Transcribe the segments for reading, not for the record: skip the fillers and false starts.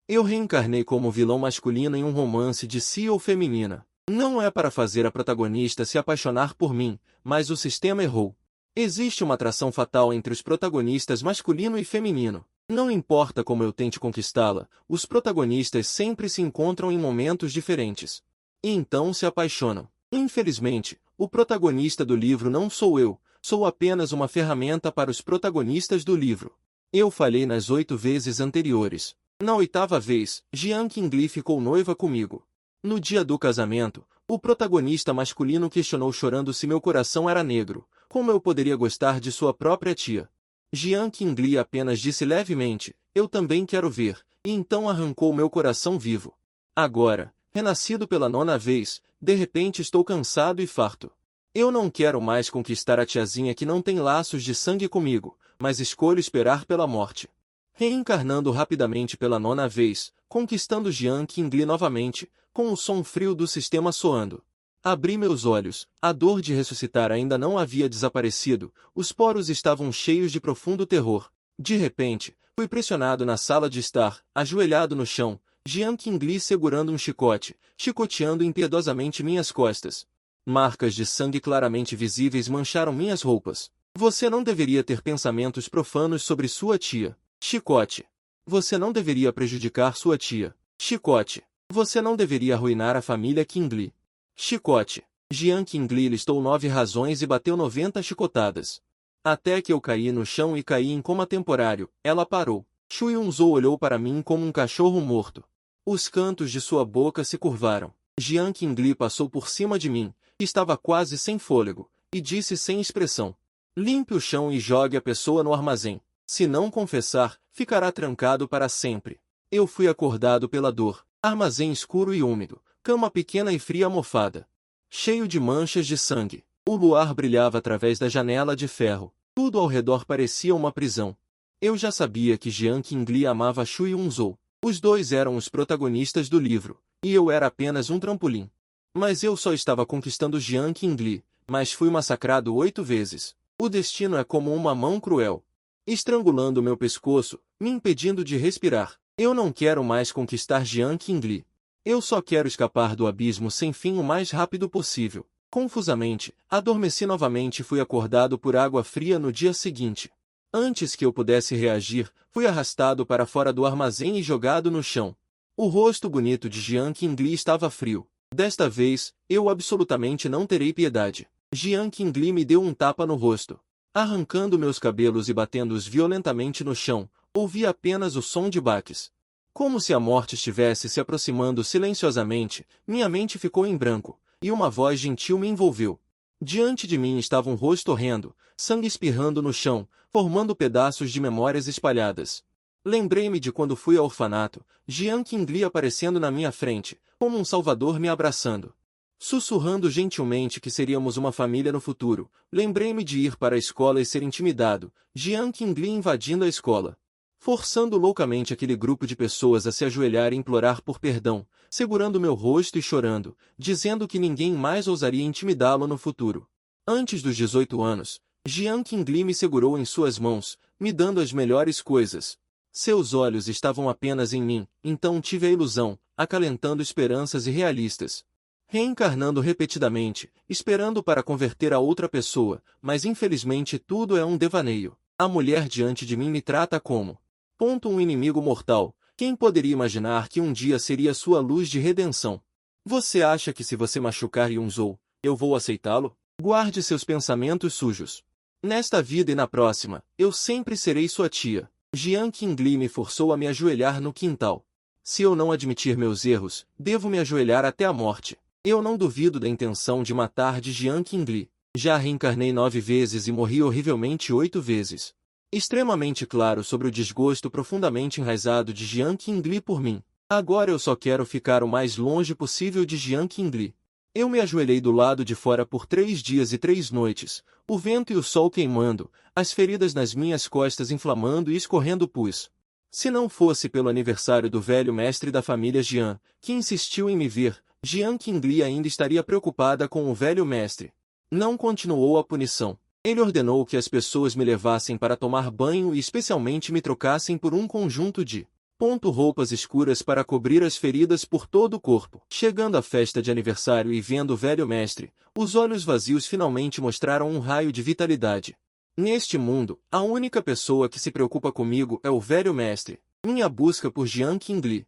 Eu reencarnei como vilão masculino em um romance de si ou feminina. Não é para fazer a protagonista se apaixonar por mim, mas o sistema errou. Existe uma atração fatal entre os protagonistas masculino e feminino. Não importa como eu tente conquistá-la, os protagonistas sempre se encontram em momentos diferentes. E então se apaixonam. Infelizmente, o protagonista do livro não sou eu, sou apenas uma ferramenta para os protagonistas do livro. Eu falhei nas 8 vezes anteriores. Na 8ª vez, Jian Qingli ficou noiva comigo. No dia do casamento, o protagonista masculino questionou chorando se meu coração era negro, como eu poderia gostar de sua própria tia. Jian Qingli apenas disse levemente, eu também quero ver, e então arrancou meu coração vivo. Agora, renascido pela 9ª vez, de repente estou cansado e farto. Eu não quero mais conquistar a tiazinha que não tem laços de sangue comigo, mas escolho esperar pela morte. Reencarnando rapidamente pela 9ª vez, conquistando Jian Qingli novamente, com o som frio do sistema soando. Abri meus olhos, a dor de ressuscitar ainda não havia desaparecido, os poros estavam cheios de profundo terror. De repente, fui pressionado na sala de estar, ajoelhado no chão, Jian Qingli segurando um chicote, chicoteando impiedosamente minhas costas. Marcas de sangue claramente visíveis mancharam minhas roupas. Você não deveria ter pensamentos profanos sobre sua tia. Chicote. Você não deveria prejudicar sua tia. Chicote. Você não deveria arruinar a família Qingli. Chicote. Jian Qingli listou 9 razões e bateu 90 chicotadas. Até que eu caí no chão e caí em coma temporário, ela parou. Shu Yunzhou olhou para mim como um cachorro morto. Os cantos de sua boca se curvaram. Jian Qingli passou por cima de mim, estava quase sem fôlego, e disse sem expressão. Limpe o chão e jogue a pessoa no armazém. Se não confessar, ficará trancado para sempre. Eu fui acordado pela dor. Armazém escuro e úmido, cama pequena e fria mofada. Cheio de manchas de sangue. O luar brilhava através da janela de ferro. Tudo ao redor parecia uma prisão. Eu já sabia que Jian Qingli amava Shu Yunzhou. Os dois eram os protagonistas do livro, e eu era apenas um trampolim. Mas eu só estava conquistando Jian Qingli, mas fui massacrado 8 vezes. O destino é como uma mão cruel, estrangulando meu pescoço, me impedindo de respirar. Eu não quero mais conquistar Jian Qingli. Eu só quero escapar do abismo sem fim o mais rápido possível. Confusamente, adormeci novamente e fui acordado por água fria no dia seguinte. Antes que eu pudesse reagir, fui arrastado para fora do armazém e jogado no chão. O rosto bonito de Jian Qingli estava frio. Desta vez, eu absolutamente não terei piedade. Jian Qingli me deu um tapa no rosto. Arrancando meus cabelos e batendo-os violentamente no chão, ouvi apenas o som de baques. Como se a morte estivesse se aproximando silenciosamente, minha mente ficou em branco, e uma voz gentil me envolveu. Diante de mim estava um rosto horrendo, sangue espirrando no chão, formando pedaços de memórias espalhadas. Lembrei-me de quando fui ao orfanato, Jian Qingli aparecendo na minha frente, como um salvador me abraçando. Sussurrando gentilmente que seríamos uma família no futuro, lembrei-me de ir para a escola e ser intimidado, Jian Qingli invadindo a escola. Forçando loucamente aquele grupo de pessoas a se ajoelhar e implorar por perdão, segurando meu rosto e chorando, dizendo que ninguém mais ousaria intimidá-lo no futuro. Antes dos 18 anos, Jian Qingli me segurou em suas mãos, me dando as melhores coisas. Seus olhos estavam apenas em mim, então tive a ilusão, acalentando esperanças irrealistas. Reencarnando repetidamente, esperando para converter a outra pessoa, mas infelizmente tudo é um devaneio. A mulher diante de mim me trata como um inimigo mortal. Quem poderia imaginar que um dia seria sua luz de redenção? Você acha que se você machucar Yunzhou, eu vou aceitá-lo? Guarde seus pensamentos sujos. Nesta vida e na próxima, eu sempre serei sua tia. Jian Qingli me forçou a me ajoelhar no quintal. Se eu não admitir meus erros, devo me ajoelhar até a morte. Eu não duvido da intenção de matar de Jian Qingli. Já reencarnei 9 vezes e morri horrivelmente 8 vezes. Extremamente claro sobre o desgosto profundamente enraizado de Jian Qingli por mim. Agora eu só quero ficar o mais longe possível de Jian Qingli. Eu me ajoelhei do lado de fora por 3 dias e 3 noites, o vento e o sol queimando, as feridas nas minhas costas inflamando e escorrendo pus. Se não fosse pelo aniversário do velho mestre da família Jian, que insistiu em me ver, Jian Qingli ainda estaria preocupada com o velho mestre. Não continuou a punição. Ele ordenou que as pessoas me levassem para tomar banho e especialmente me trocassem por um conjunto de Roupas escuras para cobrir as feridas por todo o corpo. Chegando à festa de aniversário e vendo o velho mestre, os olhos vazios finalmente mostraram um raio de vitalidade. Neste mundo, a única pessoa que se preocupa comigo é o velho mestre. Minha busca por Jian Qingli.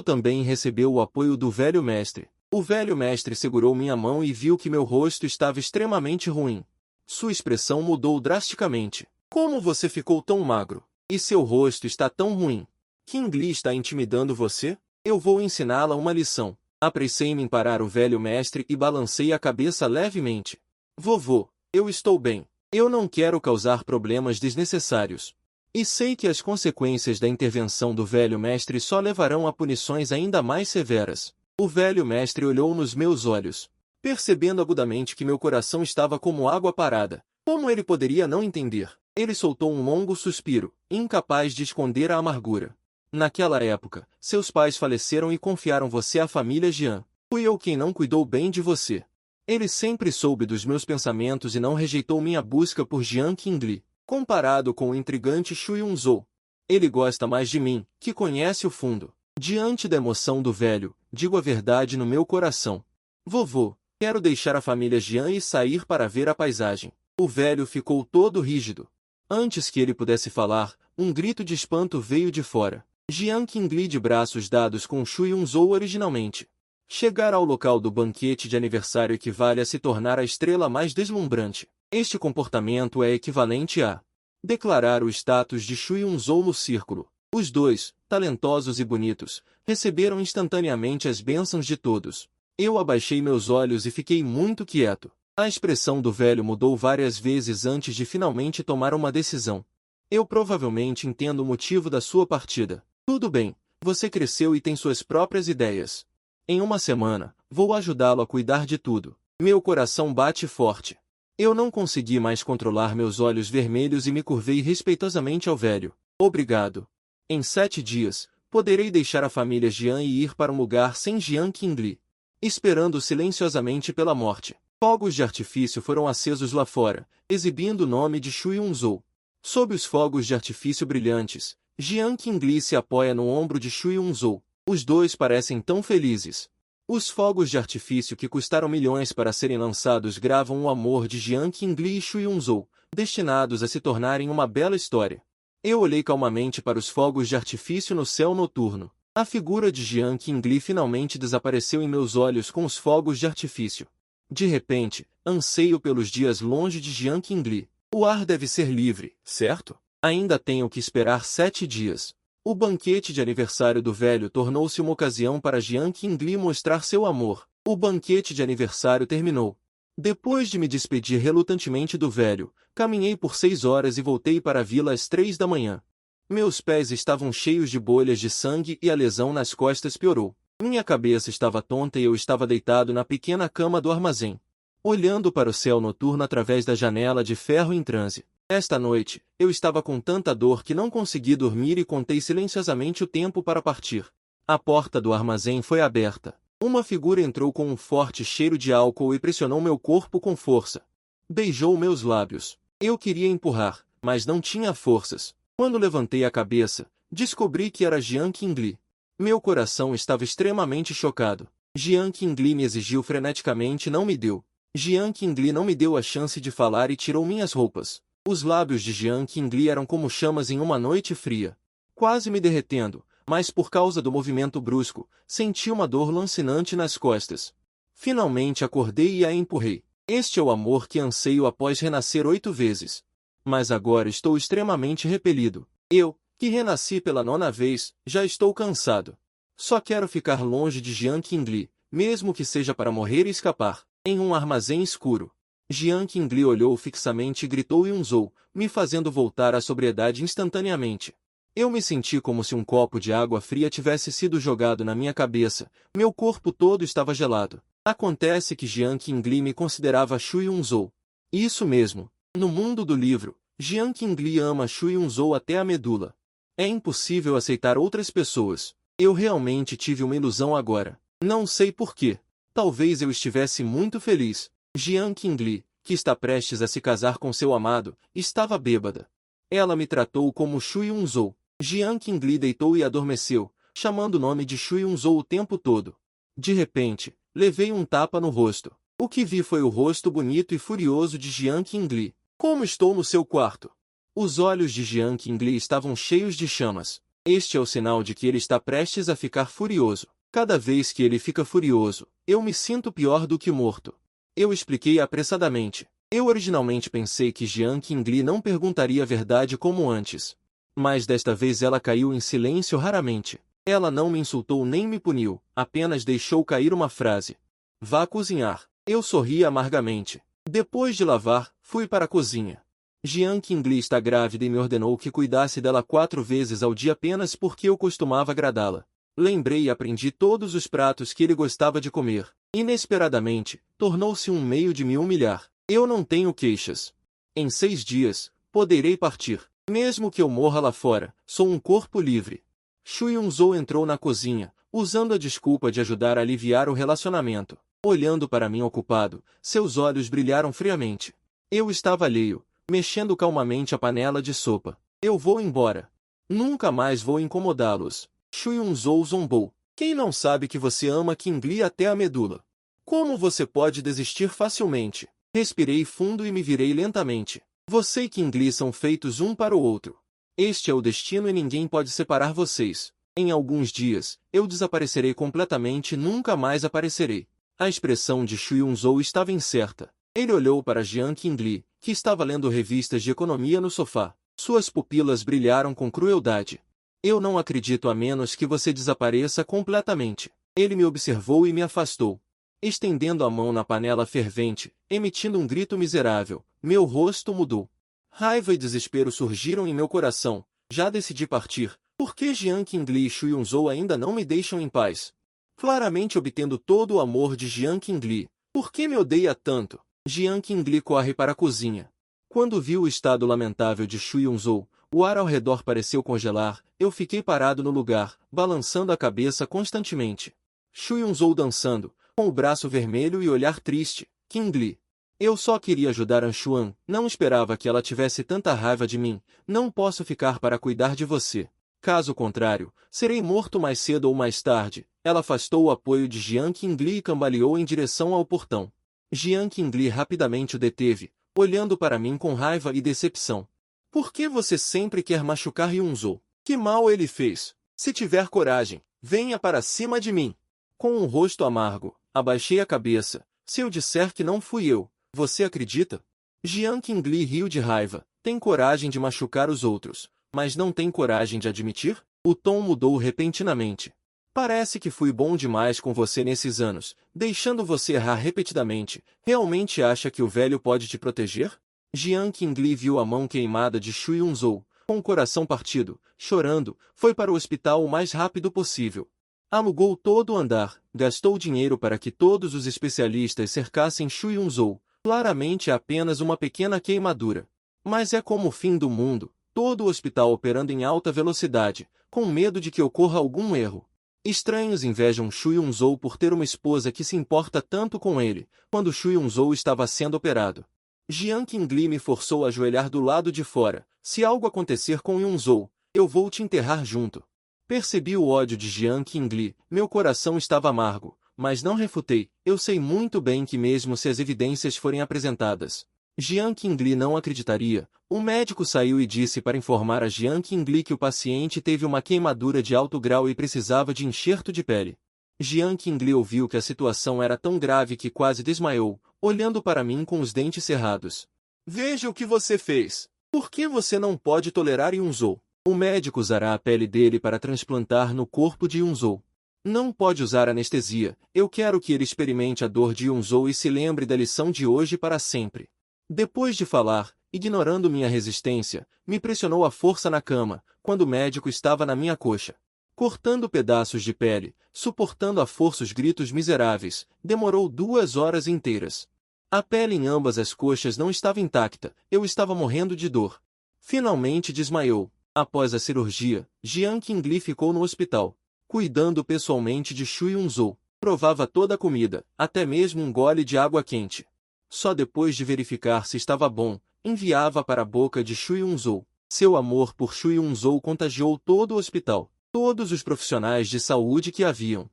Também recebeu o apoio do velho mestre. O velho mestre segurou minha mão e viu que meu rosto estava extremamente ruim. Sua expressão mudou drasticamente. Como você ficou tão magro? E seu rosto está tão ruim? Qingli está intimidando você? Eu vou ensiná-la uma lição. Apressei-me em parar o velho mestre e balancei a cabeça levemente. Vovô, eu estou bem. Eu não quero causar problemas desnecessários. E sei que as consequências da intervenção do velho mestre só levarão a punições ainda mais severas. O velho mestre olhou nos meus olhos, percebendo agudamente que meu coração estava como água parada. Como ele poderia não entender? Ele soltou um longo suspiro, incapaz de esconder a amargura. Naquela época, seus pais faleceram e confiaram você à família Jian. Fui eu quem não cuidou bem de você. Ele sempre soube dos meus pensamentos e não rejeitou minha busca por Jian Qingli. Comparado com o intrigante Shu Yunzhou, ele gosta mais de mim, que conhece o fundo. Diante da emoção do velho, digo a verdade no meu coração. Vovô, quero deixar a família Jian e sair para ver a paisagem. O velho ficou todo rígido. Antes que ele pudesse falar, um grito de espanto veio de fora. Jian Qingli de braços dados com Shu Yunzhou originalmente. Chegar ao local do banquete de aniversário equivale a se tornar a estrela mais deslumbrante. Este comportamento é equivalente a declarar o status de Shu Yunzhou no círculo. Os dois, talentosos e bonitos, receberam instantaneamente as bênçãos de todos. Eu abaixei meus olhos e fiquei muito quieto. A expressão do velho mudou várias vezes antes de finalmente tomar uma decisão. Eu provavelmente entendo o motivo da sua partida. Tudo bem, você cresceu e tem suas próprias ideias. Em uma semana, vou ajudá-lo a cuidar de tudo. Meu coração bate forte. Eu não consegui mais controlar meus olhos vermelhos e me curvei respeitosamente ao velho. Obrigado. Em 7 dias, poderei deixar a família Jian e ir para um lugar sem Jian Qingli, esperando silenciosamente pela morte. Fogos de artifício foram acesos lá fora, exibindo o nome de Shu Yunzhou. Sob os fogos de artifício brilhantes, Jian Qingli se apoia no ombro de Shu Yunzhou. Os dois parecem tão felizes. Os fogos de artifício que custaram milhões para serem lançados gravam o amor de Jian Qingli e Shu Yunzhou, destinados a se tornarem uma bela história. Eu olhei calmamente para os fogos de artifício no céu noturno. A figura de Jian Qingli finalmente desapareceu em meus olhos com os fogos de artifício. De repente, anseio pelos dias longe de Jian Qingli. O ar deve ser livre, certo? Ainda tenho que esperar 7 dias. O banquete de aniversário do velho tornou-se uma ocasião para Jian Qingli mostrar seu amor. O banquete de aniversário terminou. Depois de me despedir relutantemente do velho, caminhei por 6 horas e voltei para a vila às 3 da manhã. Meus pés estavam cheios de bolhas de sangue e a lesão nas costas piorou. Minha cabeça estava tonta e eu estava deitado na pequena cama do armazém, olhando para o céu noturno através da janela de ferro em transe. Esta noite, eu estava com tanta dor que não consegui dormir e contei silenciosamente o tempo para partir. A porta do armazém foi aberta. Uma figura entrou com um forte cheiro de álcool e pressionou meu corpo com força. Beijou meus lábios. Eu queria empurrar, mas não tinha forças. Quando levantei a cabeça, descobri que era Jian Qingli. Meu coração estava extremamente chocado. Jian Qingli me exigiu freneticamente e não me deu. Jian Qingli não me deu a chance de falar e tirou minhas roupas. Os lábios de Jian Qingli eram como chamas em uma noite fria, quase me derretendo, mas por causa do movimento brusco, senti uma dor lancinante nas costas. Finalmente acordei e a empurrei. Este é o amor que anseio após renascer 8 vezes. Mas agora estou extremamente repelido. Eu, que renasci pela 9ª vez, já estou cansado. Só quero ficar longe de Jian Qingli, mesmo que seja para morrer e escapar. Em um armazém escuro, Jian Qingli olhou fixamente e gritou Yunzhou, me fazendo voltar à sobriedade instantaneamente. Eu me senti como se um copo de água fria tivesse sido jogado na minha cabeça, meu corpo todo estava gelado. Acontece que Jian Qingli me considerava Shu Yunzhou. Isso mesmo, no mundo do livro, Jian Qingli ama Shu Yunzhou até a medula. É impossível aceitar outras pessoas. Eu realmente tive uma ilusão agora. Não sei porquê. Talvez eu estivesse muito feliz. Jian Qingli, que está prestes a se casar com seu amado, estava bêbada. Ela me tratou como Shu Yunzhou. Jiang Qingli deitou e adormeceu, chamando o nome de Shu Yunzhou o tempo todo. De repente, levei um tapa no rosto. O que vi foi o rosto bonito e furioso de Jiang Qingli. Como estou no seu quarto? Os olhos de Jiang Qingli estavam cheios de chamas. Este é o sinal de que ele está prestes a ficar furioso. Cada vez que ele fica furioso, eu me sinto pior do que morto. Eu expliquei apressadamente. Eu originalmente pensei que Jiang Qingli não perguntaria a verdade como antes. Mas desta vez ela caiu em silêncio raramente. Ela não me insultou nem me puniu, apenas deixou cair uma frase. Vá cozinhar. Eu sorri amargamente. Depois de lavar, fui para a cozinha. Jiang Qingli está grávida e me ordenou que cuidasse dela 4 vezes ao dia apenas porque eu costumava agradá-la. Lembrei e aprendi todos os pratos que ele gostava de comer. Inesperadamente, tornou-se um meio de me humilhar. Eu não tenho queixas. Em 6 dias, poderei partir. Mesmo que eu morra lá fora, sou um corpo livre. Shu Yunzhou entrou na cozinha, usando a desculpa de ajudar a aliviar o relacionamento. Olhando para mim ocupado, seus olhos brilharam friamente. Eu estava alheio, mexendo calmamente a panela de sopa. Eu vou embora. Nunca mais vou incomodá-los. Shu Yunzhou zombou. Quem não sabe que você ama Qingli até a medula? Como você pode desistir facilmente? Respirei fundo e me virei lentamente. Você e Qingli são feitos um para o outro. Este é o destino e ninguém pode separar vocês. Em alguns dias, eu desaparecerei completamente e nunca mais aparecerei. A expressão de Shu Yunzhou estava incerta. Ele olhou para Jiang Qingli, que estava lendo revistas de economia no sofá. Suas pupilas brilharam com crueldade. Eu não acredito a menos que você desapareça completamente. Ele me observou e me afastou. Estendendo a mão na panela fervente, emitindo um grito miserável, meu rosto mudou. Raiva e desespero surgiram em meu coração. Já decidi partir. Por que Jiang Qingli e Shu Yunzhou ainda não me deixam em paz? Claramente obtendo todo o amor de Jiang Qingli. Por que me odeia tanto? Jiang Qingli corre para a cozinha. Quando vi o estado lamentável de Shu Yunzhou, o ar ao redor pareceu congelar. Eu fiquei parado no lugar, balançando a cabeça constantemente. Shu Yunzhou dançando, com o braço vermelho e olhar triste. Qingli. Eu só queria ajudar Anshuan, não esperava que ela tivesse tanta raiva de mim. Não posso ficar para cuidar de você. Caso contrário, serei morto mais cedo ou mais tarde. Ela afastou o apoio de Jiang Qingli e cambaleou em direção ao portão. Jiang Qingli rapidamente o deteve, olhando para mim com raiva e decepção. Por que você sempre quer machucar Yunzhou? Que mal ele fez? Se tiver coragem, venha para cima de mim. Com um rosto amargo, abaixei a cabeça. Se eu disser que não fui eu, você acredita? Jiang Qingli riu de raiva. Tem coragem de machucar os outros, mas não tem coragem de admitir? O tom mudou repentinamente. Parece que fui bom demais com você nesses anos, deixando você errar repetidamente. Realmente acha que o velho pode te proteger? Jiang Qingli viu a mão queimada de Shu Yunzhou, com o coração partido, chorando, foi para o hospital o mais rápido possível. Alugou todo o andar, gastou dinheiro para que todos os especialistas cercassem Shu Yunzhou. Claramente é apenas uma pequena queimadura. Mas é como o fim do mundo, todo o hospital operando em alta velocidade, com medo de que ocorra algum erro. Estranhos invejam Shu Yunzhou por ter uma esposa que se importa tanto com ele, quando Shu Yunzhou estava sendo operado. Jiang Qingli me forçou a ajoelhar do lado de fora. Se algo acontecer com Yunzhou, eu vou te enterrar junto. Percebi o ódio de Jiang Qingli, meu coração estava amargo, mas não refutei. Eu sei muito bem que mesmo se as evidências forem apresentadas, Jiang Qingli não acreditaria. O médico saiu e disse para informar a Jiang Qingli que o paciente teve uma queimadura de alto grau e precisava de enxerto de pele. Jiang Qingli ouviu que a situação era tão grave que quase desmaiou, olhando para mim com os dentes cerrados. Veja o que você fez. Por que você não pode tolerar Yunzhou? O médico usará a pele dele para transplantar no corpo de Yunzhou. Não pode usar anestesia. Eu quero que ele experimente a dor de Yunzhou e se lembre da lição de hoje para sempre. Depois de falar, ignorando minha resistência, me pressionou à força na cama, quando o médico estava na minha coxa. Cortando pedaços de pele, suportando à força os gritos miseráveis, demorou 2 horas inteiras. A pele em ambas as coxas não estava intacta, eu estava morrendo de dor. Finalmente desmaiou. Após a cirurgia, Jiang Qingli ficou no hospital, cuidando pessoalmente de Shu Yunzhou. Provava toda a comida, até mesmo um gole de água quente. Só depois de verificar se estava bom, enviava para a boca de Shu Yunzhou. Seu amor por Shu Yun-Zhou contagiou todo o hospital. Todos os profissionais de saúde que haviam.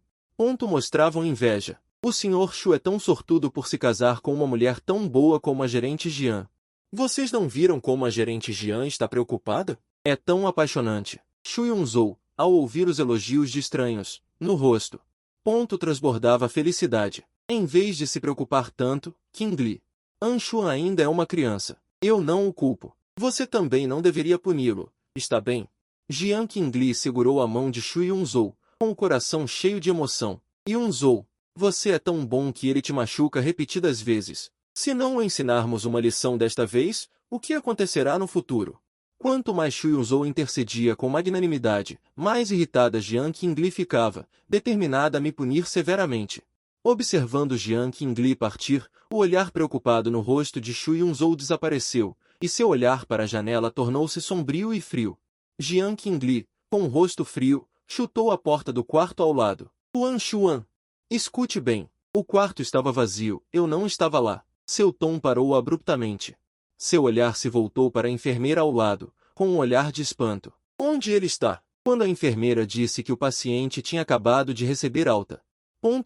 Mostravam inveja. O Sr. Shu é tão sortudo por se casar com uma mulher tão boa como a gerente Jian. Vocês não viram como a gerente Jian está preocupada? É tão apaixonante. Shu Yun-Zhou, ao ouvir os elogios de estranhos, no rosto. Transbordava felicidade. Em vez de se preocupar tanto, King Li. Anshu ainda é uma criança. Eu não o culpo. Você também não deveria puni-lo, está bem? Jian Qingli segurou a mão de Shu Yun-Zhou, com o coração cheio de emoção. Yun-Zhou, você é tão bom que ele te machuca repetidas vezes. Se não o ensinarmos uma lição desta vez, o que acontecerá no futuro? Quanto mais Shu Yun-Zhou intercedia com magnanimidade, mais irritada Jian Qingli ficava, determinada a me punir severamente. Observando Jian Qingli partir, o olhar preocupado no rosto de Shu Yun-Zhou desapareceu, e seu olhar para a janela tornou-se sombrio e frio. Jian Qingli, com o rosto frio, chutou a porta do quarto ao lado. Huan Xuan. Escute bem. O quarto estava vazio, eu não estava lá. Seu tom parou abruptamente. Seu olhar se voltou para a enfermeira ao lado, com um olhar de espanto. Onde ele está? Quando a enfermeira disse que o paciente tinha acabado de receber alta.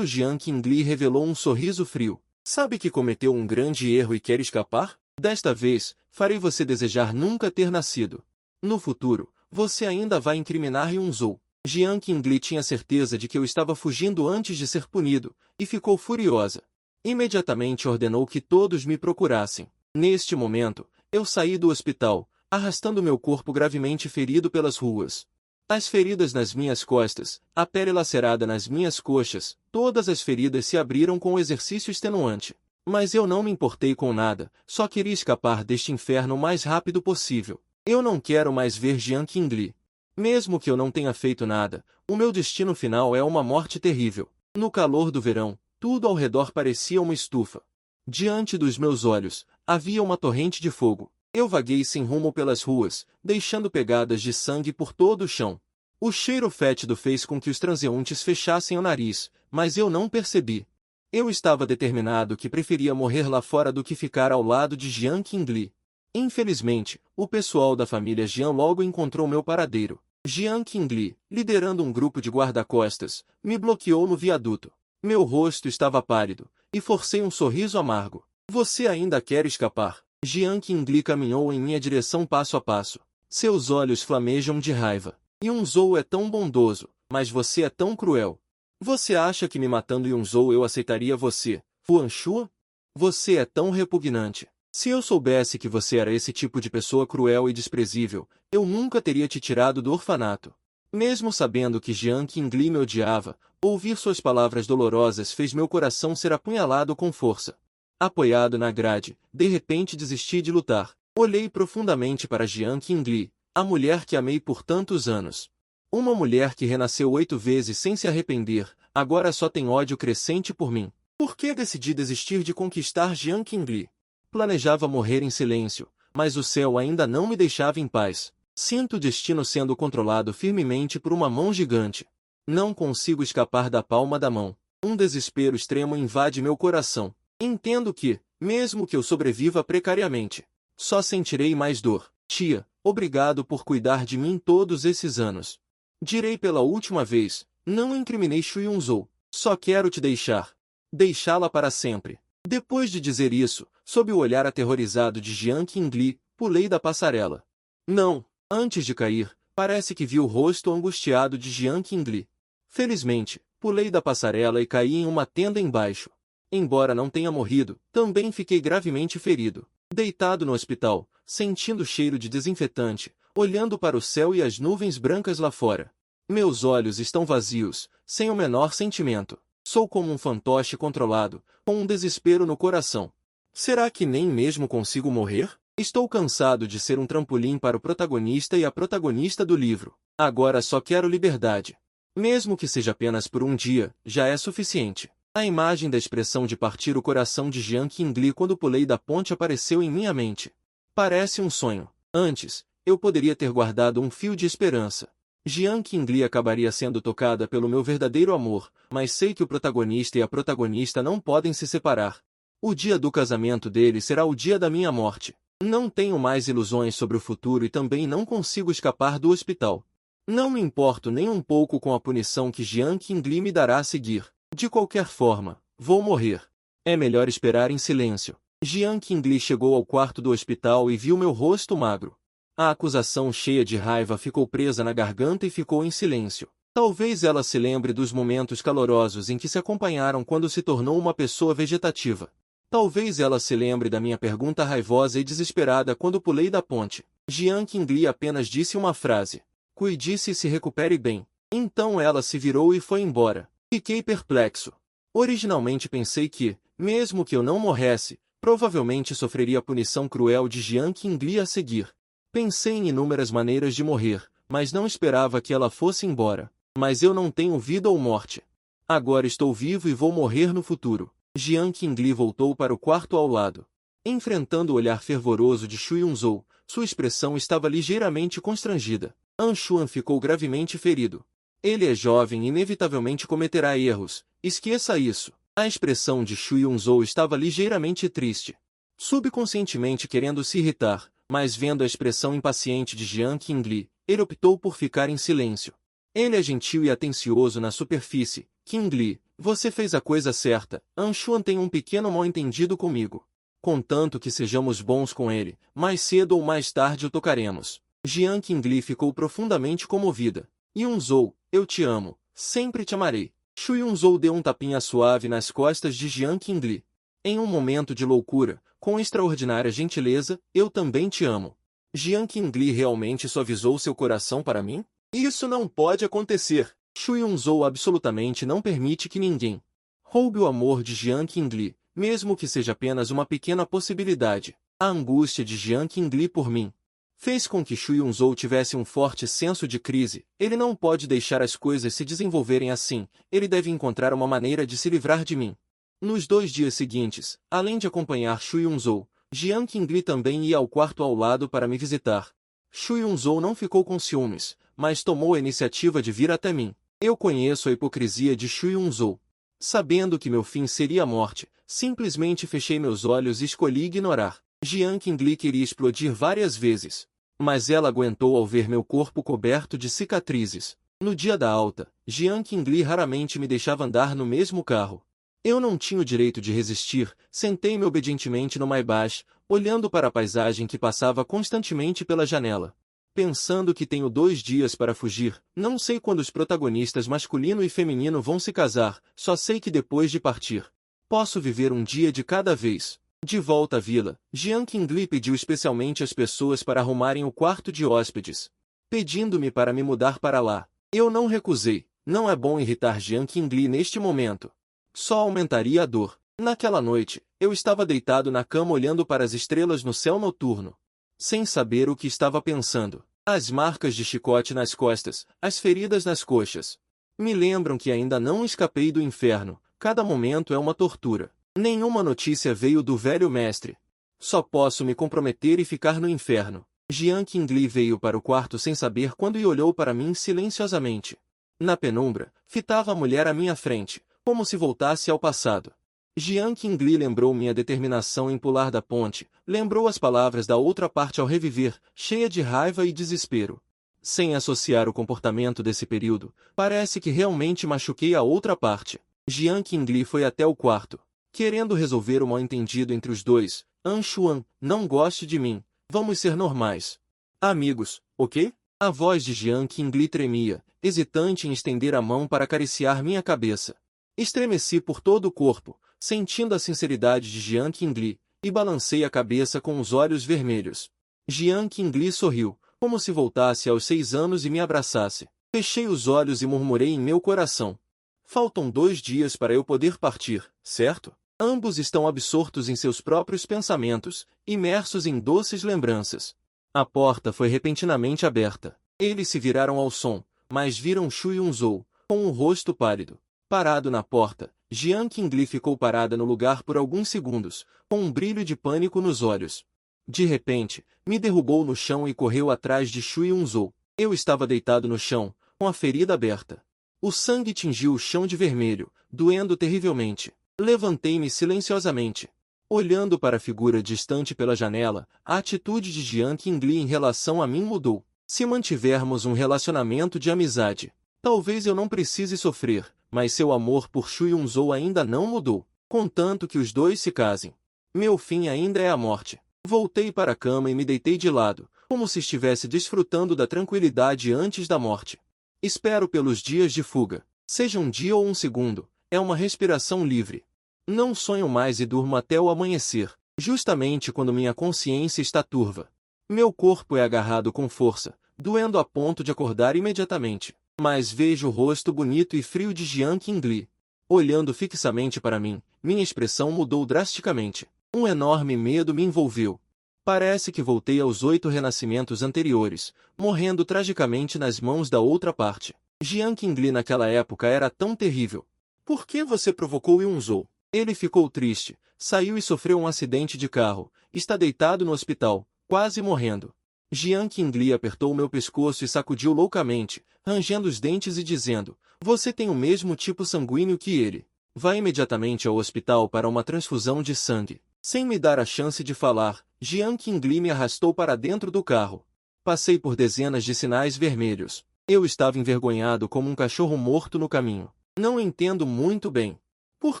Jian Qingli revelou um sorriso frio. Sabe que cometeu um grande erro e quer escapar? Desta vez, farei você desejar nunca ter nascido. No futuro, você ainda vai incriminar Yun-Zhou. Jian Qingli tinha certeza de que eu estava fugindo antes de ser punido, e ficou furiosa. Imediatamente ordenou que todos me procurassem. Neste momento, eu saí do hospital, arrastando meu corpo gravemente ferido pelas ruas. As feridas nas minhas costas, a pele lacerada nas minhas coxas, todas as feridas se abriram com o exercício extenuante. Mas eu não me importei com nada, só queria escapar deste inferno o mais rápido possível. Eu não quero mais ver Jian Qingli. Mesmo que eu não tenha feito nada, o meu destino final é uma morte terrível. No calor do verão, tudo ao redor parecia uma estufa. Diante dos meus olhos, havia uma torrente de fogo. Eu vaguei sem rumo pelas ruas, deixando pegadas de sangue por todo o chão. O cheiro fétido fez com que os transeuntes fechassem o nariz, mas eu não percebi. Eu estava determinado que preferia morrer lá fora do que ficar ao lado de Jian Qingli. Infelizmente, o pessoal da família Jian logo encontrou meu paradeiro. Jian Qingli, liderando um grupo de guarda-costas, me bloqueou no viaduto. Meu rosto estava pálido, e forcei um sorriso amargo. Você ainda quer escapar? Jian Qingli caminhou em minha direção passo a passo. Seus olhos flamejam de raiva. Yun-Zhou é tão bondoso, mas você é tão cruel. Você acha que me matando Yun-Zhou eu aceitaria você, Huan Xuan? Você é tão repugnante. Se eu soubesse que você era esse tipo de pessoa cruel e desprezível, eu nunca teria te tirado do orfanato. Mesmo sabendo que Jian Qingli me odiava, ouvir suas palavras dolorosas fez meu coração ser apunhalado com força. Apoiado na grade, de repente desisti de lutar. Olhei profundamente para Jian Qingli, a mulher que amei por tantos anos. Uma mulher que renasceu 8 vezes sem se arrepender, agora só tem ódio crescente por mim. Por que decidi desistir de conquistar Jian Qingli? Planejava morrer em silêncio, mas o céu ainda não me deixava em paz. Sinto o destino sendo controlado firmemente por uma mão gigante. Não consigo escapar da palma da mão. Um desespero extremo invade meu coração. Entendo que, mesmo que eu sobreviva precariamente, só sentirei mais dor. Tia, obrigado por cuidar de mim todos esses anos. Direi pela última vez, não incriminei Shu Yun-Zhou. Só quero te deixar. Deixá-la para sempre. Depois de dizer isso, sob o olhar aterrorizado de Jian Qingli, pulei da passarela. Não, antes de cair, parece que vi o rosto angustiado de Jian Qingli. Felizmente, pulei da passarela e caí em uma tenda embaixo. Embora não tenha morrido, também fiquei gravemente ferido. Deitado no hospital, sentindo o cheiro de desinfetante, olhando para o céu e as nuvens brancas lá fora. Meus olhos estão vazios, sem o menor sentimento. Sou como um fantoche controlado, com um desespero no coração. Será que nem mesmo consigo morrer? Estou cansado de ser um trampolim para o protagonista e a protagonista do livro. Agora só quero liberdade. Mesmo que seja apenas por um dia, já é suficiente. A imagem da expressão de partir o coração de Jian Qingli quando pulei da ponte apareceu em minha mente. Parece um sonho. Antes, eu poderia ter guardado um fio de esperança. Jian Qingli acabaria sendo tocada pelo meu verdadeiro amor, mas sei que o protagonista e a protagonista não podem se separar. O dia do casamento dele será o dia da minha morte. Não tenho mais ilusões sobre o futuro e também não consigo escapar do hospital. Não me importo nem um pouco com a punição que Jiang Qingli me dará a seguir. De qualquer forma, vou morrer. É melhor esperar em silêncio. Jiang Qingli chegou ao quarto do hospital e viu meu rosto magro. A acusação cheia de raiva ficou presa na garganta e ficou em silêncio. Talvez ela se lembre dos momentos calorosos em que se acompanharam quando se tornou uma pessoa vegetativa. Talvez ela se lembre da minha pergunta raivosa e desesperada quando pulei da ponte. Jiang Qingli apenas disse uma frase. Cuide-se e se recupere bem. Então ela se virou e foi embora. Fiquei perplexo. Originalmente pensei que, mesmo que eu não morresse, provavelmente sofreria a punição cruel de Jiang Qingli a seguir. Pensei em inúmeras maneiras de morrer, mas não esperava que ela fosse embora. Mas eu não tenho vida ou morte. Agora estou vivo e vou morrer no futuro. Jiang Qingli voltou para o quarto ao lado. Enfrentando o olhar fervoroso de Xu Yunzhou, sua expressão estava ligeiramente constrangida. Anshuan ficou gravemente ferido. Ele é jovem e inevitavelmente cometerá erros. Esqueça isso. A expressão de Xu Yunzhou estava ligeiramente triste. Subconscientemente querendo se irritar, mas vendo a expressão impaciente de Jiang Qingli, ele optou por ficar em silêncio. Ele é gentil e atencioso na superfície. Qingli, você fez a coisa certa. Anshuan tem um pequeno mal-entendido comigo. Contanto que sejamos bons com ele, mais cedo ou mais tarde o tocaremos. Jiang Qingli ficou profundamente comovida. Yunzhou, eu te amo. Sempre te amarei. Xu Yunzhou deu um tapinha suave nas costas de Jiang Qingli. Em um momento de loucura, com extraordinária gentileza, eu também te amo. Jiang Qingli realmente suavizou seu coração para mim? Isso não pode acontecer. Xu Yunzhou absolutamente não permite que ninguém roube o amor de Jiang Qingli, mesmo que seja apenas uma pequena possibilidade. A angústia de Jiang Qingli por mim fez com que Xu Yunzhou tivesse um forte senso de crise. Ele não pode deixar as coisas se desenvolverem assim. Ele deve encontrar uma maneira de se livrar de mim. Nos 2 dias seguintes, além de acompanhar Xu Yunzhou, Jiang Qingli também ia ao quarto ao lado para me visitar. Xu Yunzhou não ficou com ciúmes, mas tomou a iniciativa de vir até mim. Eu conheço a hipocrisia de Xu Yunzhou. Sabendo que meu fim seria a morte, simplesmente fechei meus olhos e escolhi ignorar. Jiang Qingli queria explodir várias vezes, mas ela aguentou ao ver meu corpo coberto de cicatrizes. No dia da alta, Jiang Qingli raramente me deixava andar no mesmo carro. Eu não tinha o direito de resistir, sentei-me obedientemente no Maybach, olhando para a paisagem que passava constantemente pela janela. Pensando que tenho 2 dias para fugir, não sei quando os protagonistas masculino e feminino vão se casar, só sei que depois de partir, posso viver um dia de cada vez. De volta à vila, Jiang Qingli pediu especialmente às pessoas para arrumarem o quarto de hóspedes, pedindo-me para me mudar para lá. Eu não recusei. Não é bom irritar Jiang Qingli neste momento. Só aumentaria a dor. Naquela noite, eu estava deitado na cama olhando para as estrelas no céu noturno, sem saber o que estava pensando. As marcas de chicote nas costas, as feridas nas coxas, me lembram que ainda não escapei do inferno. Cada momento é uma tortura. Nenhuma notícia veio do velho mestre. Só posso me comprometer e ficar no inferno. Jiang Qingli veio para o quarto sem saber quando e olhou para mim silenciosamente. Na penumbra, fitava a mulher à minha frente, como se voltasse ao passado. Jiang Qingli lembrou minha determinação em pular da ponte, lembrou as palavras da outra parte ao reviver, cheia de raiva e desespero. Sem associar o comportamento desse período, parece que realmente machuquei a outra parte. Jiang Qingli foi até o quarto, querendo resolver o mal-entendido entre os dois. Anshuan, não goste de mim. Vamos ser normais. Amigos, ok? A voz de Jiang Qingli tremia, hesitante em estender a mão para acariciar minha cabeça. Estremeci por todo o corpo, sentindo a sinceridade de Jiang Qingli, e balancei a cabeça com os olhos vermelhos. Jiang Qingli sorriu, como se voltasse aos 6 anos e me abraçasse. Fechei os olhos e murmurei em meu coração. Faltam 2 dias para eu poder partir, certo? Ambos estão absortos em seus próprios pensamentos, imersos em doces lembranças. A porta foi repentinamente aberta. Eles se viraram ao som, mas viram Xu Yunzhou, com um rosto pálido. Parado na porta, Jiang Qingli ficou parada no lugar por alguns segundos, com um brilho de pânico nos olhos. De repente, me derrubou no chão e correu atrás de Xu Yunzhou. Eu estava deitado no chão, com a ferida aberta. O sangue tingiu o chão de vermelho, doendo terrivelmente. Levantei-me silenciosamente. Olhando para a figura distante pela janela, a atitude de Jiang Qingli em relação a mim mudou. Se mantivermos um relacionamento de amizade, talvez eu não precise sofrer, mas seu amor por Shu Yunzhou ainda não mudou, contanto que os dois se casem. Meu fim ainda é a morte. Voltei para a cama e me deitei de lado, como se estivesse desfrutando da tranquilidade antes da morte. Espero pelos dias de fuga. Seja um dia ou um segundo, é uma respiração livre. Não sonho mais e durmo até o amanhecer, justamente quando minha consciência está turva. Meu corpo é agarrado com força, doendo a ponto de acordar imediatamente. Mas vejo o rosto bonito e frio de Jiang Qingli. Olhando fixamente para mim, minha expressão mudou drasticamente. Um enorme medo me envolveu. Parece que voltei aos 8 renascimentos anteriores, morrendo tragicamente nas mãos da outra parte. Jiang Qingli naquela época era tão terrível. Por que você provocou Yunzhou? Ele ficou triste, saiu e sofreu um acidente de carro, está deitado no hospital, quase morrendo. Jiang Qingli apertou meu pescoço e sacudiu loucamente, rangendo os dentes e dizendo, você tem o mesmo tipo sanguíneo que ele. Vá imediatamente ao hospital para uma transfusão de sangue. Sem me dar a chance de falar, Jiang Qingli me arrastou para dentro do carro. Passei por dezenas de sinais vermelhos. Eu estava envergonhado como um cachorro morto no caminho. Não entendo muito bem. Por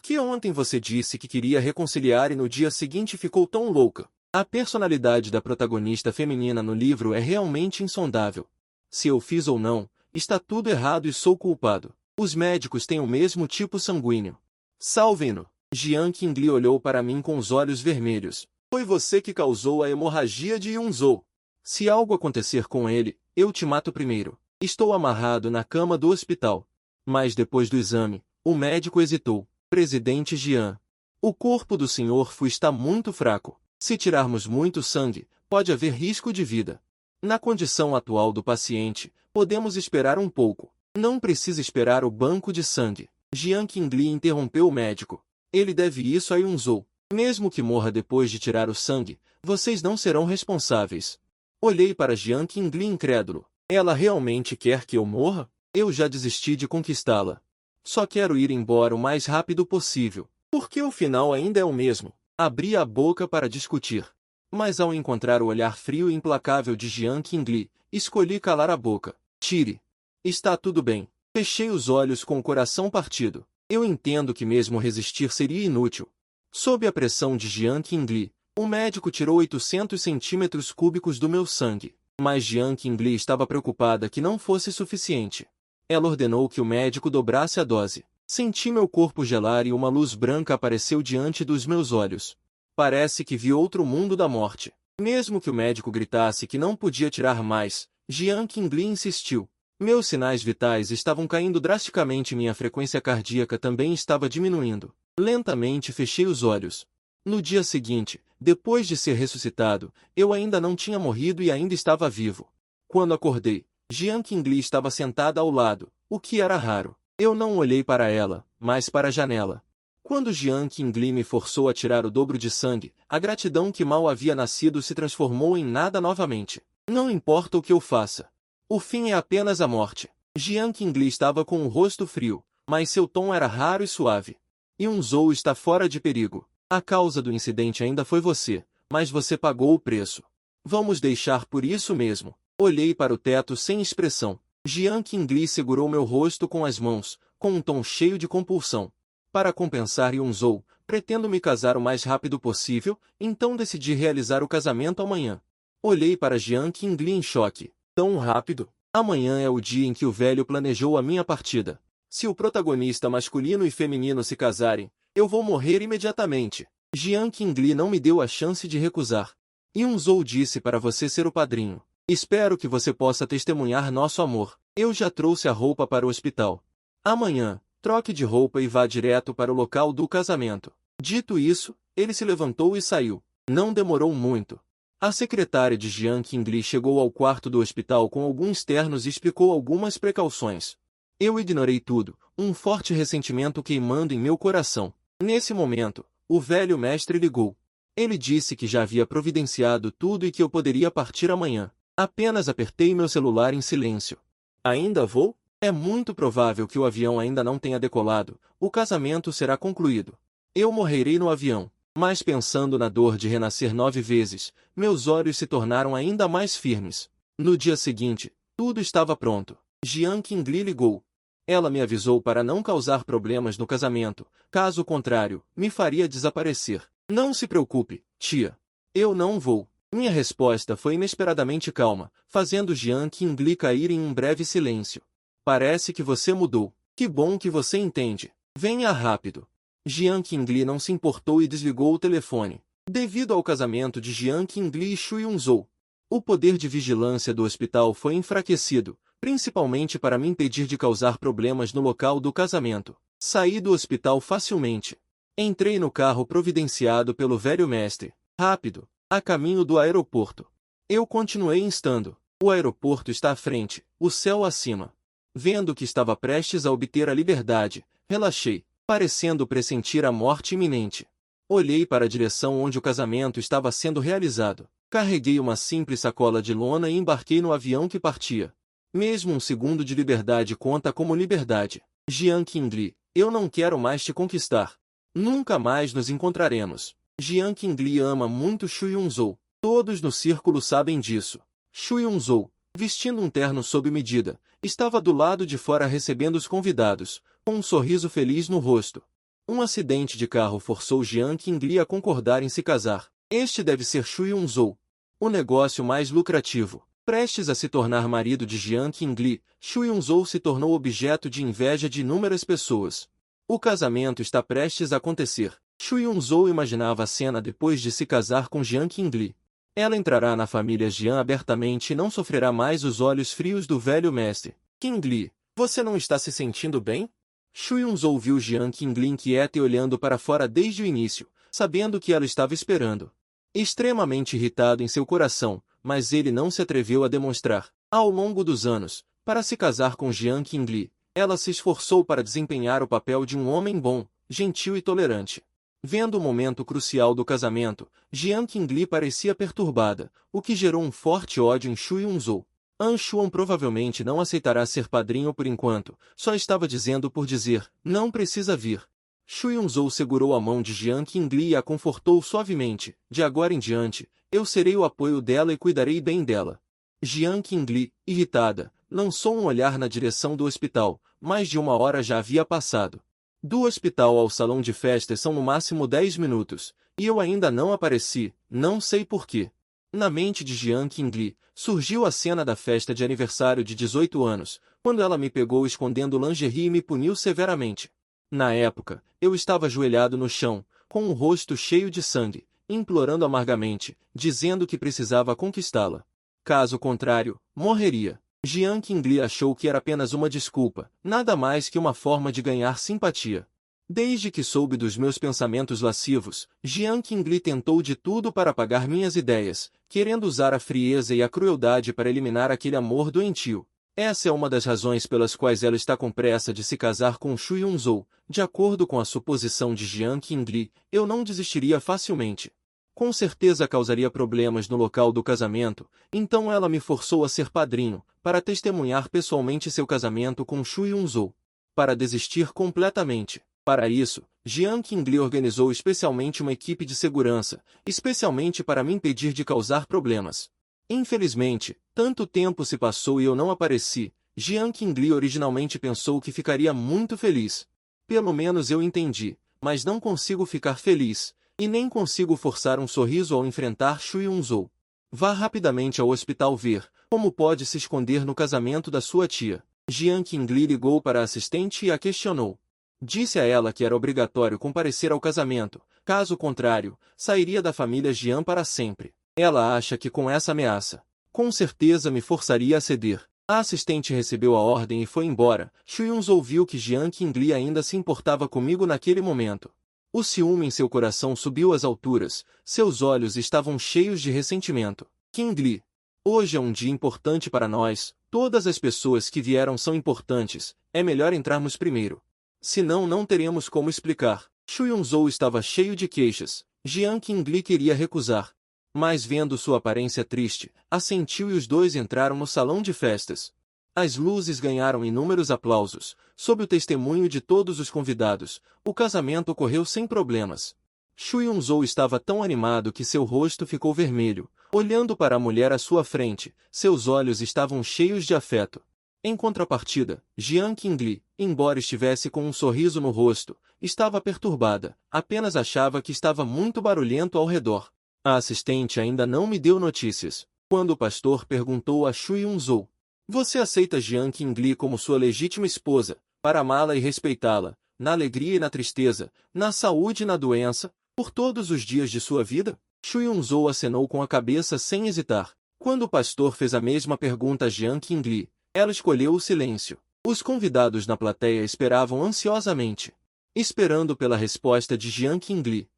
que ontem você disse que queria reconciliar e no dia seguinte ficou tão louca? A personalidade da protagonista feminina no livro é realmente insondável. Se eu fiz ou não, está tudo errado e sou culpado. Os médicos têm o mesmo tipo sanguíneo. Salvem-no! Jiang Qingli olhou para mim com os olhos vermelhos. Foi você que causou a hemorragia de Yunzhou. Se algo acontecer com ele, eu te mato primeiro. Estou amarrado na cama do hospital. Mas depois do exame, o médico hesitou. Presidente Jiang. O corpo do Sr. Fu está muito fraco. Se tirarmos muito sangue, pode haver risco de vida. Na condição atual do paciente, podemos esperar um pouco. Não precisa esperar o banco de sangue. Jiang Qingli interrompeu o médico. Ele deve isso a Yunzhou. Mesmo que morra depois de tirar o sangue, vocês não serão responsáveis. Olhei para Jiang Qingli incrédulo. Ela realmente quer que eu morra? Eu já desisti de conquistá-la. Só quero ir embora o mais rápido possível, porque o final ainda é o mesmo. Abri a boca para discutir. Mas ao encontrar o olhar frio e implacável de Jiang Qingli, escolhi calar a boca. Tire. Está tudo bem. Fechei os olhos com o coração partido. Eu entendo que mesmo resistir seria inútil. Sob a pressão de Jiang Qingli, o médico tirou 800 centímetros cúbicos do meu sangue. Mas Jiang Qingli estava preocupada que não fosse suficiente. Ela ordenou que o médico dobrasse a dose. Senti meu corpo gelar e uma luz branca apareceu diante dos meus olhos. Parece que vi outro mundo da morte. Mesmo que o médico gritasse que não podia tirar mais, Jiang Qingli insistiu. Meus sinais vitais estavam caindo drasticamente e minha frequência cardíaca também estava diminuindo. Lentamente fechei os olhos. No dia seguinte, depois de ser ressuscitado, eu ainda não tinha morrido e ainda estava vivo. Quando acordei, Jiang Qingli estava sentada ao lado, o que era raro. Eu não olhei para ela, mas para a janela. Quando Jiang Qingli me forçou a tirar o dobro de sangue, a gratidão que mal havia nascido se transformou em nada novamente. Não importa o que eu faça. O fim é apenas a morte. Jiang Qingli estava com o rosto frio, mas seu tom era raro e suave. Yunzhou está fora de perigo. A causa do incidente ainda foi você, mas você pagou o preço. Vamos deixar por isso mesmo. Olhei para o teto sem expressão. Jiang Qingli segurou meu rosto com as mãos, com um tom cheio de compulsão. Para compensar Yunzhou, pretendo me casar o mais rápido possível, então decidi realizar o casamento amanhã. Olhei para Jiang Qingli em choque. Tão rápido? Amanhã é o dia em que o velho planejou a minha partida. Se o protagonista masculino e feminino se casarem, eu vou morrer imediatamente. Jiang Qingli não me deu a chance de recusar. Yunzhou disse para você ser o padrinho. Espero que você possa testemunhar nosso amor. Eu já trouxe a roupa para o hospital. Amanhã, troque de roupa e vá direto para o local do casamento. Dito isso, ele se levantou e saiu. Não demorou muito. A secretária de Jiang Qingli chegou ao quarto do hospital com alguns ternos e explicou algumas precauções. Eu ignorei tudo, um forte ressentimento queimando em meu coração. Nesse momento, o velho mestre ligou. Ele disse que já havia providenciado tudo e que eu poderia partir amanhã. Apenas apertei meu celular em silêncio. Ainda vou? É muito provável que o avião ainda não tenha decolado. O casamento será concluído. Eu morrerei no avião. Mas pensando na dor de renascer 9 vezes, meus olhos se tornaram ainda mais firmes. No dia seguinte, tudo estava pronto. Jian Qingli ligou. Ela me avisou para não causar problemas no casamento, caso contrário, me faria desaparecer. Não se preocupe, tia. Eu não vou. Minha resposta foi inesperadamente calma, fazendo Jian Qingli cair em um breve silêncio. Parece que você mudou. Que bom que você entende. Venha rápido. Jian Qingli não se importou e desligou o telefone. Devido ao casamento de Jian Qingli e Shu Yunzhou, o poder de vigilância do hospital foi enfraquecido, principalmente para me impedir de causar problemas no local do casamento. Saí do hospital facilmente. Entrei no carro providenciado pelo velho mestre, rápido, a caminho do aeroporto. Eu continuei instando. O aeroporto está à frente, o céu acima. Vendo que estava prestes a obter a liberdade, relaxei, parecendo pressentir a morte iminente. Olhei para a direção onde o casamento estava sendo realizado. Carreguei uma simples sacola de lona e embarquei no avião que partia. Mesmo um segundo de liberdade conta como liberdade. Jian Qingli, eu não quero mais te conquistar. Nunca mais nos encontraremos. Jian Qingli ama muito Shu Yunzhou. Todos no círculo sabem disso. Shu Yunzhou, vestindo um terno sob medida, estava do lado de fora recebendo os convidados, com um sorriso feliz no rosto. Um acidente de carro forçou Jian Qingli a concordar em se casar. Este deve ser Shu Yunzhou, o negócio mais lucrativo. Prestes a se tornar marido de Jian Qingli, Shu Yunzhou se tornou objeto de inveja de inúmeras pessoas. O casamento está prestes a acontecer. Shu Yunzhou imaginava a cena depois de se casar com Jian Qingli. Ela entrará na família Jian abertamente e não sofrerá mais os olhos frios do velho mestre. Qingli, você não está se sentindo bem? Shu Yunzhou viu Jian Qingli inquieta e olhando para fora desde o início, sabendo que ela estava esperando. Extremamente irritado em seu coração, mas ele não se atreveu a demonstrar. Ao longo dos anos, para se casar com Jian Qingli, ela se esforçou para desempenhar o papel de um homem bom, gentil e tolerante. Vendo o momento crucial do casamento, Jian Qingli parecia perturbada, o que gerou um forte ódio em Shu Yunzhou. An Xuan provavelmente não aceitará ser padrinho por enquanto, só estava dizendo por dizer, não precisa vir. Shu Yunzhou segurou a mão de Jian Qingli e a confortou suavemente. De agora em diante, eu serei o apoio dela e cuidarei bem dela. Jian Qingli, irritada, lançou um olhar na direção do hospital. Mais de 1 hora já havia passado. Do hospital ao salão de festas são no máximo 10 minutos, e eu ainda não apareci, não sei porquê. Na mente de Jian Qingli, surgiu a cena da festa de aniversário de 18 anos, quando ela me pegou escondendo lingerie e me puniu severamente. Na época, eu estava ajoelhado no chão, com o rosto cheio de sangue, implorando amargamente, dizendo que precisava conquistá-la. Caso contrário, morreria. Jian Qingli achou que era apenas uma desculpa, nada mais que uma forma de ganhar simpatia. Desde que soube dos meus pensamentos lascivos, Jian Qingli tentou de tudo para apagar minhas ideias, querendo usar a frieza e a crueldade para eliminar aquele amor doentio. Essa é uma das razões pelas quais ela está com pressa de se casar com Shu Yunzhou. De acordo com a suposição de Jian Qingli, eu não desistiria facilmente. Com certeza causaria problemas no local do casamento, então ela me forçou a ser padrinho, para testemunhar pessoalmente seu casamento com Shu Yunzhou. Para desistir completamente. Para isso, Jian Qingli organizou especialmente uma equipe de segurança, especialmente para me impedir de causar problemas. Infelizmente, tanto tempo se passou e eu não apareci. Jian Qingli originalmente pensou que ficaria muito feliz. Pelo menos eu entendi, mas não consigo ficar feliz, e nem consigo forçar um sorriso ao enfrentar Shu Yunzhou. Vá rapidamente ao hospital ver como pode se esconder no casamento da sua tia. Jian Qingli ligou para a assistente e a questionou. Disse a ela que era obrigatório comparecer ao casamento, caso contrário, sairia da família Jian para sempre. Ela acha que com essa ameaça, com certeza me forçaria a ceder. A assistente recebeu a ordem e foi embora. Shu Yunzhou viu que Jian Qingli ainda se importava comigo naquele momento. O ciúme em seu coração subiu às alturas, seus olhos estavam cheios de ressentimento. Qingli, hoje é um dia importante para nós, todas as pessoas que vieram são importantes, é melhor entrarmos primeiro. Senão não teremos como explicar. Shu Yunzhou estava cheio de queixas. Jian Qingli queria recusar. Mas vendo sua aparência triste, assentiu e os dois entraram no salão de festas. As luzes ganharam inúmeros aplausos. Sob o testemunho de todos os convidados, o casamento ocorreu sem problemas. Shu Yun-zhou estava tão animado que seu rosto ficou vermelho. Olhando para a mulher à sua frente, seus olhos estavam cheios de afeto. Em contrapartida, Jiang Qingli, embora estivesse com um sorriso no rosto, estava perturbada, apenas achava que estava muito barulhento ao redor. A assistente ainda não me deu notícias. Quando o pastor perguntou a Shu Yun-zhou: "Você aceita Jiang Qingli como sua legítima esposa, para amá-la e respeitá-la, na alegria e na tristeza, na saúde e na doença, por todos os dias de sua vida?" Shu Yun-zhou acenou com a cabeça sem hesitar. Quando o pastor fez a mesma pergunta a Jiang Qingli, ela escolheu o silêncio. Os convidados na plateia esperavam ansiosamente, esperando pela resposta de Jiang Qingli.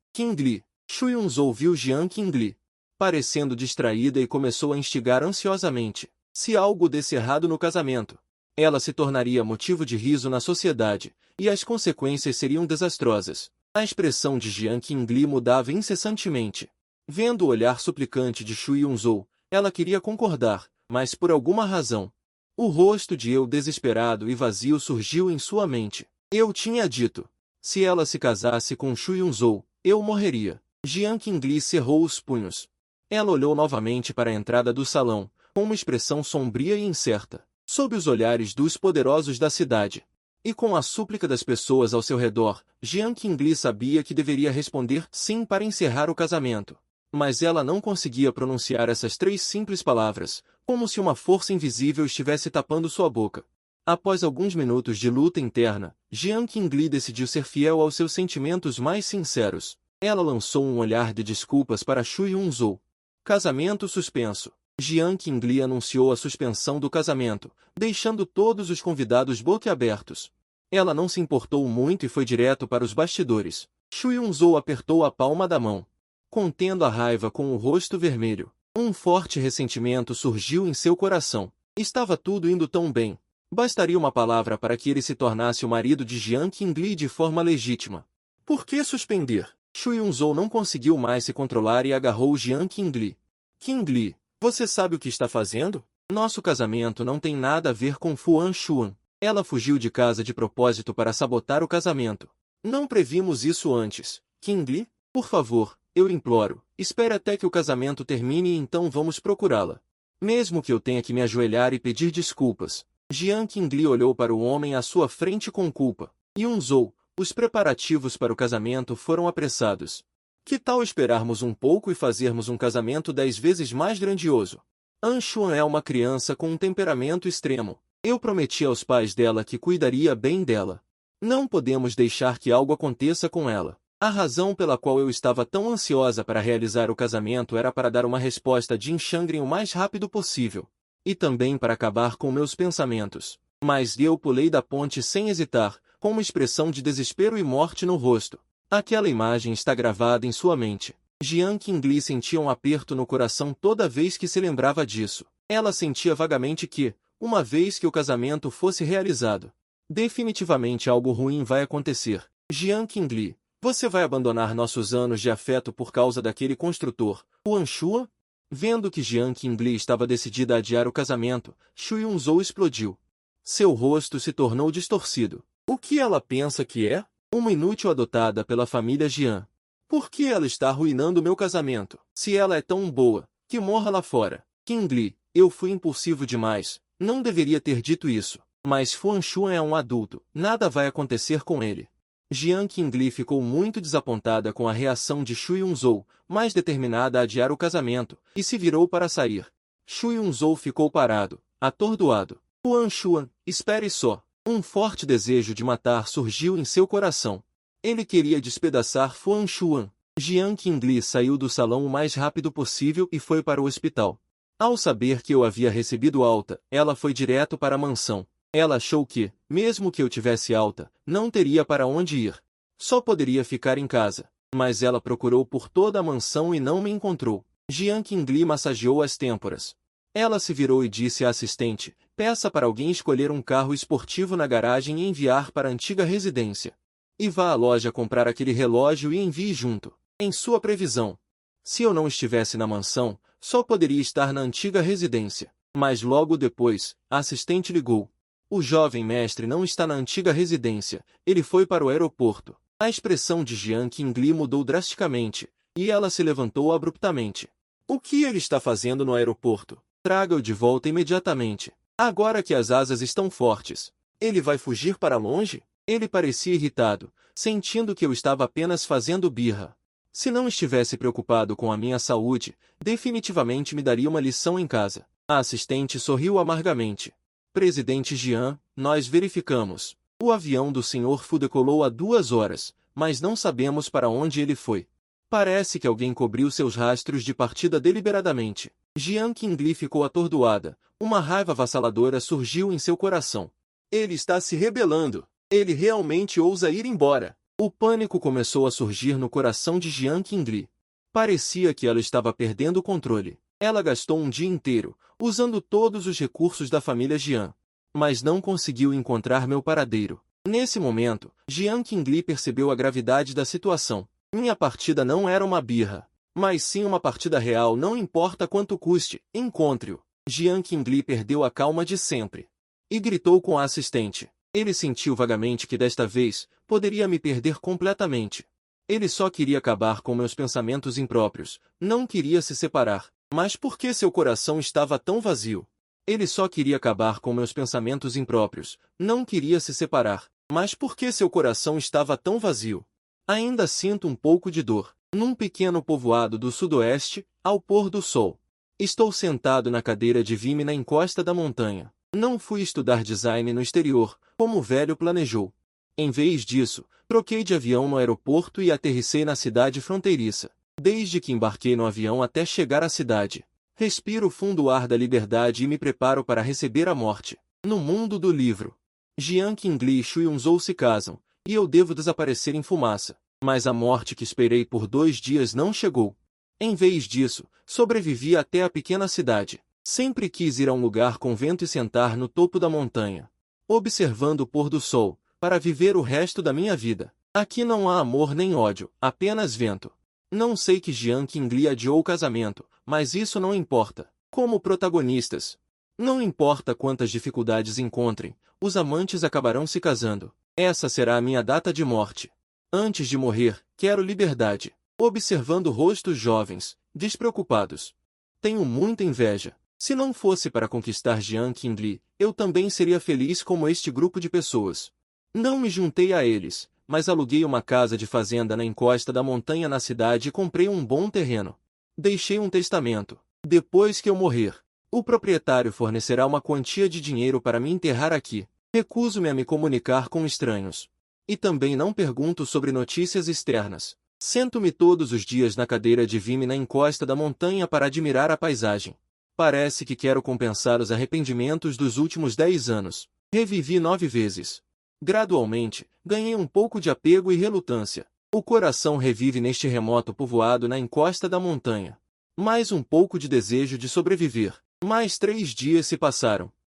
Shu Yun-zhou viu Jiang Qingli parecendo distraída e começou a instigar ansiosamente. Se algo desse errado no casamento, ela se tornaria motivo de riso na sociedade, e as consequências seriam desastrosas. A expressão de Jiang Qingli mudava incessantemente. Vendo o olhar suplicante de Shu Yun-zhou, ela queria concordar, mas por alguma razão, o rosto de Eu desesperado e vazio surgiu em sua mente. Eu tinha dito, se ela se casasse com Shu Yun-zhou, eu morreria. Jiang Qingli cerrou os punhos. Ela olhou novamente para a entrada do salão, com uma expressão sombria e incerta, sob os olhares dos poderosos da cidade. E com a súplica das pessoas ao seu redor, Jiang Qingli sabia que deveria responder sim para encerrar o casamento. Mas ela não conseguia pronunciar essas 3 simples palavras, como se uma força invisível estivesse tapando sua boca. Após alguns minutos de luta interna, Jiang Qingli decidiu ser fiel aos seus sentimentos mais sinceros. Ela lançou um olhar de desculpas para Shu Yun-zhou. Casamento suspenso. Jiang Qingli anunciou a suspensão do casamento, deixando todos os convidados boquiabertos. Ela não se importou muito e foi direto para os bastidores. Shu Yun-zhou apertou a palma da mão, contendo a raiva com o rosto vermelho. Um forte ressentimento surgiu em seu coração. Estava tudo indo tão bem. Bastaria uma palavra para que ele se tornasse o marido de Jiang Qingli de forma legítima. Por que suspender? Shu Yun-zhou não conseguiu mais se controlar e agarrou Jiang Qingli. Qingli, você sabe o que está fazendo? Nosso casamento não tem nada a ver com Fuan Xuan. Ela fugiu de casa de propósito para sabotar o casamento. Não previmos isso antes. Qingli, por favor, eu lhe imploro, espere até que o casamento termine e então vamos procurá-la. Mesmo que eu tenha que me ajoelhar e pedir desculpas. Jiang Qingli olhou para o homem à sua frente com culpa. Yun-zhou, os preparativos para o casamento foram apressados. Que tal esperarmos um pouco e fazermos um casamento 10 vezes mais grandioso? Anshuan é uma criança com um temperamento extremo. Eu prometi aos pais dela que cuidaria bem dela. Não podemos deixar que algo aconteça com ela. A razão pela qual eu estava tão ansiosa para realizar o casamento era para dar uma resposta de Shangren o mais rápido possível. E também para acabar com meus pensamentos. Mas eu pulei da ponte sem hesitar, com uma expressão de desespero e morte no rosto. Aquela imagem está gravada em sua mente. Jiang Qingli sentia um aperto no coração toda vez que se lembrava disso. Ela sentia vagamente que, uma vez que o casamento fosse realizado, definitivamente algo ruim vai acontecer. Jiang Qingli, você vai abandonar nossos anos de afeto por causa daquele construtor, Huan Xuan? Vendo que Jiang Qingli estava decidida a adiar o casamento, Shu Yun-zhou explodiu. Seu rosto se tornou distorcido. O que ela pensa que é? Uma inútil adotada pela família Jiang. Por que ela está arruinando meu casamento? Se ela é tão boa, que morra lá fora. Qingli, eu fui impulsivo demais. Não deveria ter dito isso. Mas Fuan Xuan é um adulto. Nada vai acontecer com ele. Jiang Qingli ficou muito desapontada com a reação de Shu Yun-zhou, mais determinada a adiar o casamento, e se virou para sair. Shu Yun-zhou ficou parado, atordoado. Fuan Xuan, espere só. Um forte desejo de matar surgiu em seu coração. Ele queria despedaçar Fuan Xuan. Jiang Qingli saiu do salão o mais rápido possível e foi para o hospital. Ao saber que eu havia recebido alta, ela foi direto para a mansão. Ela achou que, mesmo que eu tivesse alta, não teria para onde ir. Só poderia ficar em casa. Mas ela procurou por toda a mansão e não me encontrou. Jiang Qingli massageou as têmporas. Ela se virou e disse à assistente, peça para alguém escolher um carro esportivo na garagem e enviar para a antiga residência. E vá à loja comprar aquele relógio e envie junto. Em sua previsão. Se eu não estivesse na mansão, só poderia estar na antiga residência. Mas logo depois, a assistente ligou. O jovem mestre não está na antiga residência, ele foi para o aeroporto. A expressão de Jiang Qingli mudou drasticamente, e ela se levantou abruptamente. O que ele está fazendo no aeroporto? Traga-o de volta imediatamente. Agora que as asas estão fortes, ele vai fugir para longe? Ele parecia irritado, sentindo que eu estava apenas fazendo birra. Se não estivesse preocupado com a minha saúde, definitivamente me daria uma lição em casa. A assistente sorriu amargamente. Presidente Jiang, nós verificamos. O avião do Sr. Fu decolou há 2 horas, mas não sabemos para onde ele foi. Parece que alguém cobriu seus rastros de partida deliberadamente. Jiang Qingli ficou atordoada. Uma raiva avassaladora surgiu em seu coração. Ele está se rebelando. Ele realmente ousa ir embora. O pânico começou a surgir no coração de Jiang Qingli. Parecia que ela estava perdendo o controle. Ela gastou um dia inteiro, usando todos os recursos da família Jiang, mas não conseguiu encontrar meu paradeiro. Nesse momento, Jiang Qingli percebeu a gravidade da situação. Minha partida não era uma birra, mas sim uma partida real, não importa quanto custe, encontre-o. Jiang Qingli perdeu a calma de sempre e gritou com a assistente. Ele sentiu vagamente que desta vez, poderia me perder completamente. Ele só queria acabar com meus pensamentos impróprios, não queria se separar. Mas por que seu coração estava tão vazio? Ele só queria acabar com meus pensamentos impróprios, não queria se separar. Mas por que seu coração estava tão vazio? Ainda sinto um pouco de dor. Num pequeno povoado do sudoeste, ao pôr do sol. Estou sentado na cadeira de Vime na encosta da montanha. Não fui estudar design no exterior, como o velho planejou. Em vez disso, troquei de avião no aeroporto e aterrissei na cidade fronteiriça. Desde que embarquei no avião até chegar à cidade, respiro fundo o ar da liberdade e me preparo para receber a morte. No mundo do livro, Jiang Qingli e Xueyunzhou se casam, e eu devo desaparecer em fumaça. Mas a morte que esperei por 2 dias não chegou. Em vez disso, sobrevivi até a pequena cidade. Sempre quis ir a um lugar com vento e sentar no topo da montanha, observando o pôr do sol, para viver o resto da minha vida. Aqui não há amor nem ódio, apenas vento. Não sei que Jiang Qingli adiou o casamento, mas isso não importa. Como protagonistas, não importa quantas dificuldades encontrem, os amantes acabarão se casando. Essa será a minha data de morte. Antes de morrer, quero liberdade. Observando rostos jovens, despreocupados. Tenho muita inveja. Se não fosse para conquistar Jiang Qingli, eu também seria feliz como este grupo de pessoas. Não me juntei a eles, mas aluguei uma casa de fazenda na encosta da montanha na cidade e comprei um bom terreno. Deixei um testamento. Depois que eu morrer, o proprietário fornecerá uma quantia de dinheiro para me enterrar aqui. Recuso-me a me comunicar com estranhos. E também não pergunto sobre notícias externas. Sento-me todos os dias na cadeira de Vime na encosta da montanha para admirar a paisagem. Parece que quero compensar os arrependimentos dos últimos 10 anos. Revivi 9 vezes. Gradualmente, ganhei um pouco de apego e relutância. O coração revive neste remoto povoado na encosta da montanha. Mais um pouco de desejo de sobreviver. Mais 3 dias se passaram.